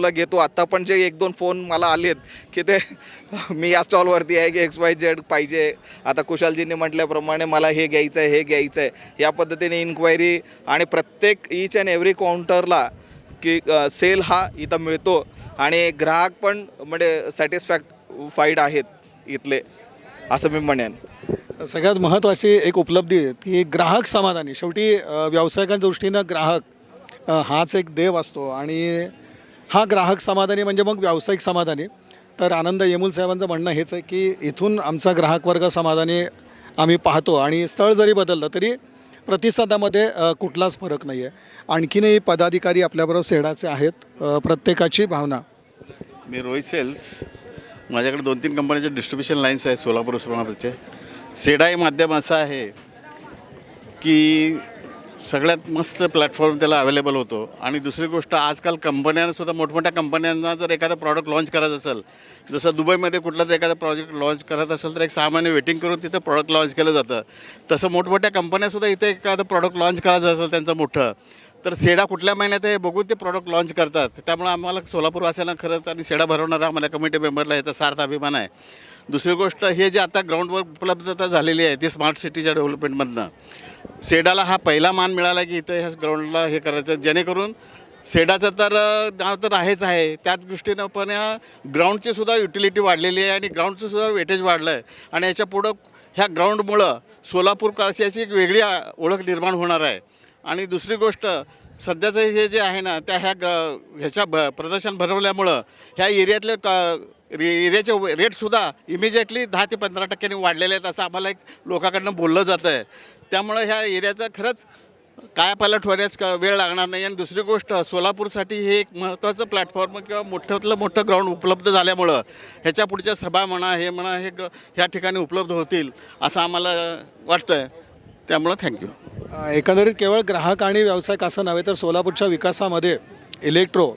घेतो. आत्ता पण जे 1-2 फोन मला आलेत की ते मी या स्टॉलवरती आहे की XYZ पाहिजे. आता कुशालजींनी म्हटल्याप्रमाणे मला हे घ्यायचं आहे. या पद्धतीने इन्क्वायरी आणि प्रत्येक ईच अँड एव्हरी काउंटरला की सेल हा इथं मिळतो आणि ग्राहक पण म्हणजे सॅटिस्फाईड आहेत इथले असं मी म्हणेन. सगळ्यात महत्त्वाची एक उपलब्धी आहे की ग्राहक समाधानी. शेवटी व्यावसायिकांच्या दृष्टीनं ग्राहक हाच एक देव असतो आणि हा ग्राहक समाधानी म्हणजे मग व्यावसायिक समाधानी. तर आनंद येमुल साहेबांचं म्हणणं हेच आहे की इथून आमचा ग्राहक वर्ग समाधानी आम्ही पाहतो आणि स्थळ जरी बदललं तरी प्रतिसादामध्ये कुठलाच फरक नाही आहे. आणखीनही पदाधिकारी आपल्याबरोबर सेडाचे आहेत. प्रत्येकाची भावना. मी रोहित सेल्स, माझ्याकडे 2-3 कंपन्यांचे डिस्ट्रीब्युशन लाईन्स आहेत सोलापूर उस्मानाबादचे. सेडा हे माध्यम असं आहे की सगळ्यात मस्त प्लॅटफॉर्म त्याला अवेलेबल होतो. आणि दुसरी गोष्ट, आजकाल कंपन्यांनासुद्धा मोठमोठ्या कंपन्यांना जर एखादा प्रॉडक्ट लॉन्च करायचं असेल, जसं दुबईमध्ये कुठला जर एखादा प्रोजेक्ट लॉन्च करत असेल तर एक 6 महिने वेटिंग करून तिथं प्रॉडक्ट लॉन्च केलं जातं. तसं मोठमोठ्या कंपन्यासुद्धा इथे एखादं प्रॉडक्ट लॉन्च करायचं असेल त्यांचं मोठं, तर सेडा कुठल्या महिन्यात आहे बघून ते प्रॉडक्ट लॉन्च करतात. त्यामुळे आम्हाला सोलापूरवासियांना खरंच आणि सेडा भरवणारा आम्हाला कमिटी मेंबरला याचा सार्थ अभिमान आहे. दुसरी गोष्ट, हे जे आता ग्राउंडवर उपलब्धता झालेली आहे ती स्मार्ट सिटीच्या डेव्हलपमेंटमधनं सेडाला हा पहिला मान मिळाला की इथं ह्या ग्राउंडला हे करायचं, जेणेकरून सेडाचं तर नाव तर आहेच आहे, त्याच दृष्टीनं पण या ग्राउंडची सुद्धा युटिलिटी वाढलेली आहे आणि ग्राउंडचं सुद्धा वेटेज वाढलं आहे. आणि याच्या पुढं ह्या ग्राउंडमुळं सोलापूरकार्सियाची एक वेगळी ओळख निर्माण होणार आहे. आणि दुसरी गोष्ट, सध्याचं हे जे आहे ना त्या ह्याच्या प्रदर्शन भरवल्यामुळं ह्या एरियातले एरियाचे रेटसुद्धा इमिजिएटली 10 ते 15% वाढलेले आहेत असं आम्हाला एक लोकांकडनं बोललं जातं आहे. त्यामुळं ह्या एरियाचा खरंच कायापालट होण्यास वेळ लागणार नाही. आणि दुसरी गोष्ट, सोलापूरसाठी हे एक महत्त्वाचं प्लॅटफॉर्म किंवा मोठं ग्राउंड उपलब्ध झाल्यामुळं ह्याच्या पुढच्या सभा म्हणा हे ह्या ठिकाणी उपलब्ध होतील असं आम्हाला वाटतं आहे. त्यामुळं थँक्यू. एकंदरीत केवळ ग्राहक आणि व्यावसायिक असं नव्हे तर सोलापूरच्या विकासामध्ये इलेक्ट्रो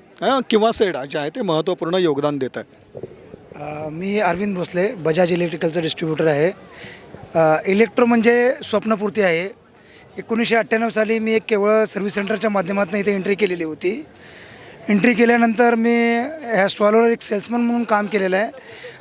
किंवा सेडा जे आहे ते महत्त्वपूर्ण योगदान देत आहे. मी अरविंद भोसले, बजाज इलेक्ट्रिकलचं डिस्ट्रीब्युटर आहे. इलेक्ट्रो म्हणजे स्वप्नपूर्ती आहे. 1998 साली मी एक केवळ सर्व्हिस सेंटरच्या माध्यमातून इथे एंट्री केलेली होती. एंट्री केल्यानंतर मी ह्या स्टॉलवर एक सेल्समन म्हणून काम केलेलं आहे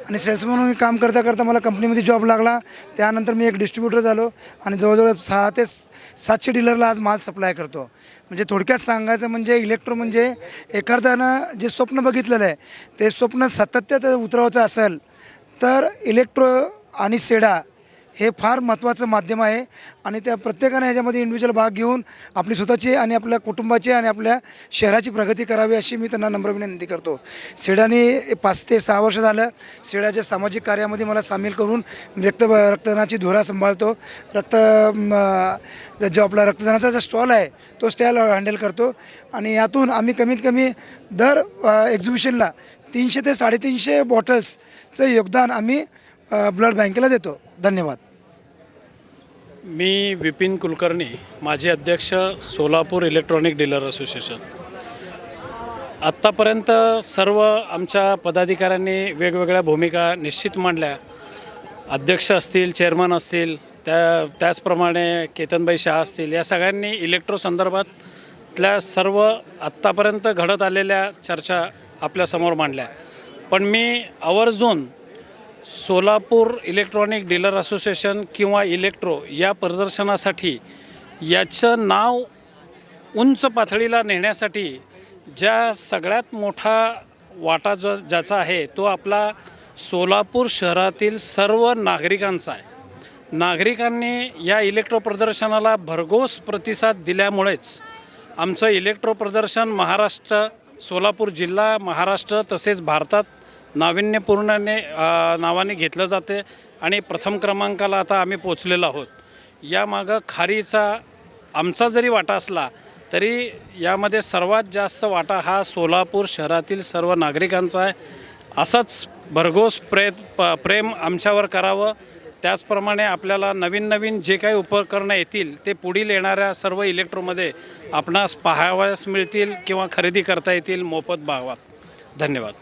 आणि सेल्समन म्हणून काम करता करता मला कंपनीमध्ये जॉब लागला. त्यानंतर मी एक डिस्ट्रीब्युटर झालो आणि जवळजवळ 600 ते 700 डीलरला आज माल सप्लाय करतो. म्हणजे थोडक्यात सांगायचं म्हणजे इलेक्ट्रो म्हणजे एखाद्यानं जे स्वप्न बघितलेलं आहे ते स्वप्न सातत्यात उतरवायचं असेल तर इलेक्ट्रो आणि सेडा हे फार महत्त्वाचं माध्यम आहे. आणि त्या प्रत्येकाने ह्याच्यामध्ये इंडिव्हिज्युअल भाग घेऊन आपली स्वतःची आणि आपल्या कुटुंबाची आणि आपल्या शहराची प्रगती करावी अशी मी त्यांना नम्र विनंती करतो. सेडाने 5 ते 6 वर्ष झालं सेडाच्या सामाजिक कार्यामध्ये मला सामील करून रक्तदानाची धोरा सांभाळतो. जो आपला रक्तदानाचा जो स्टॉल आहे तो स्टॉल हँडल करतो. आणि यातून आम्ही कमीत कमी दर एक्झिबिशनला 300 ते 350 बॉटल्सचं योगदान आम्ही ब्लड बँकेला देतो. धन्यवाद. मी विपिन कुलकर्णी, माजी अध्यक्ष सोलापूर इलेक्ट्रॉनिक डीलर असोसिएशन. आत्तापर्यंत सर्व आमच्या पदाधिकाऱ्यांनी वेगवेगळ्या भूमिका निश्चित मांडल्या. अध्यक्ष असतील, चेअरमन असतील, त्याचप्रमाणे केतनभाई शाह असतील, या सगळ्यांनी इलेक्ट्रो संदर्भातल्या सर्व आत्तापर्यंत घडत आलेल्या चर्चा आपल्यासमोर मांडल्या. पण मी आवर्जून सोलापूर इलेक्ट्रॉनिक डीलर असोसिएशन किंवा इलेक्ट्रो या प्रदर्शनासाठी याचं नाव उंच पातळीला नेण्यासाठी ज्या सगळ्यात मोठा वाटा ज्याचा आहे तो आपला सोलापूर शहरातील सर्व नागरिकांचा आहे. नागरिकांनी या इलेक्ट्रो प्रदर्शनाला भरघोस प्रतिसाद दिल्यामुळेच आमचं इलेक्ट्रो प्रदर्शन महाराष्ट्र, सोलापूर जिल्हा, महाराष्ट्र तसेच भारतात नावाने घेतलं जाते आणि प्रथम क्रमांकाला आता आम्ही पोचलेलो आहोत. यामागं खारीचा आमचा जरी वाटा असला तरी यामध्ये सर्वात जास्त वाटा हा सोलापूर शहरातील सर्व नागरिकांचा आहे. असंच भरघोस प्रेम आमच्यावर करावं. त्याचप्रमाणे आपल्याला नवीन नवीन जे काही उपकरणं येतील ते पुढील येणाऱ्या सर्व इलेक्ट्रोमध्ये आपणास पाहावयास मिळतील किंवा खरेदी करता येतील मोफत भावात. धन्यवाद.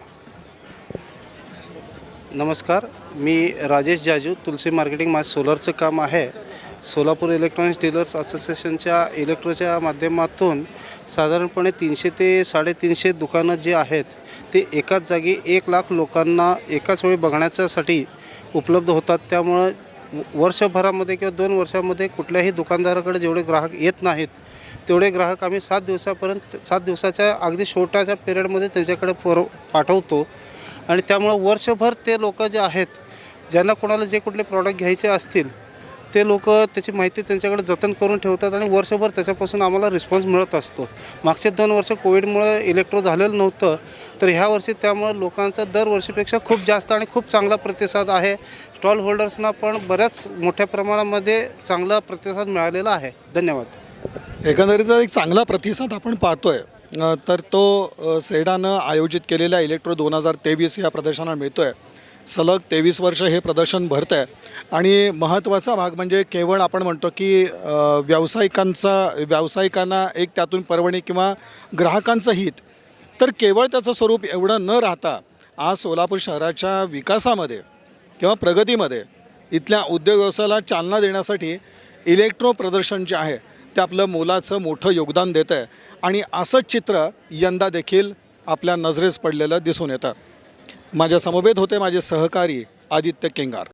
नमस्कार, मी राजेश जाजू, तुलसी मार्केटिंग. माझं सोलरचं काम आहे. सोलापूर इलेक्ट्रॉनिक्स डीलर्स असोसिएशनच्या इलेक्ट्रोच्या माध्यमातून साधारणपणे 300 ते 350 दुकानं जे आहेत ते एकाच जागी 1 लाख लोकांना एकाच वेळी बघण्याच्यासाठी उपलब्ध होतात. त्यामुळं वर्षभरामध्ये किंवा 2 वर्षामध्ये कुठल्याही दुकानदाराकडे जेवढे ग्राहक येत नाहीत तेवढे ग्राहक आम्ही 7 दिवसाच्या अगदी छोट्याशा पिरियडमध्ये त्यांच्याकडे पाठवतो. आणि त्यामुळं वर्षभर ते लोक जे आहेत ज्यांना कोणाला जे कुठले प्रॉडक्ट घ्यायचे असतील ते लोक त्याची माहिती त्यांच्याकडे जतन करून ठेवतात आणि वर्षभर त्याच्यापासून आम्हाला रिस्पॉन्स मिळत असतो. मागचे 2 वर्ष कोविडमुळे इलेक्ट्रो झालेलं नव्हतं, तर ह्या वर्षी त्यामुळं लोकांचा दरवर्षीपेक्षा खूप जास्त आणि खूप चांगला प्रतिसाद आहे. स्टॉल होल्डर्सना पण बऱ्याच मोठ्या प्रमाणामध्ये चांगला प्रतिसाद मिळालेला आहे. धन्यवाद. एकंदरीत एक चांगला प्रतिसाद आपण पाहतोय तर तो सेडानं आयोजित केलेल्या इलेक्ट्रो 2023 या प्रदर्शनाला मिळतो आहे. सलग 23 वर्ष हे प्रदर्शन भरतं आहे. आणि महत्त्वाचा भाग म्हणजे केवळ आपण म्हणतो की व्यावसायिकांना एक त्यातून पर्वणी किंवा ग्राहकांचं हित, तर केवळ त्याचं स्वरूप एवढं न राहता आज सोलापूर शहराच्या विकासामध्ये किंवा प्रगतीमध्ये इथल्या उद्योग व्यवसायाला चालना देण्यासाठी इलेक्ट्रो प्रदर्शन जे आहे ते आपलं मोलाचं मोठं योगदान देतं आहे. आणि असंच चित्र यंदा देखील आपल्या नजरेस पडलेलं दिसून येतं. माझ्या समवेत होते माझे सहकारी आदित्य केंगार.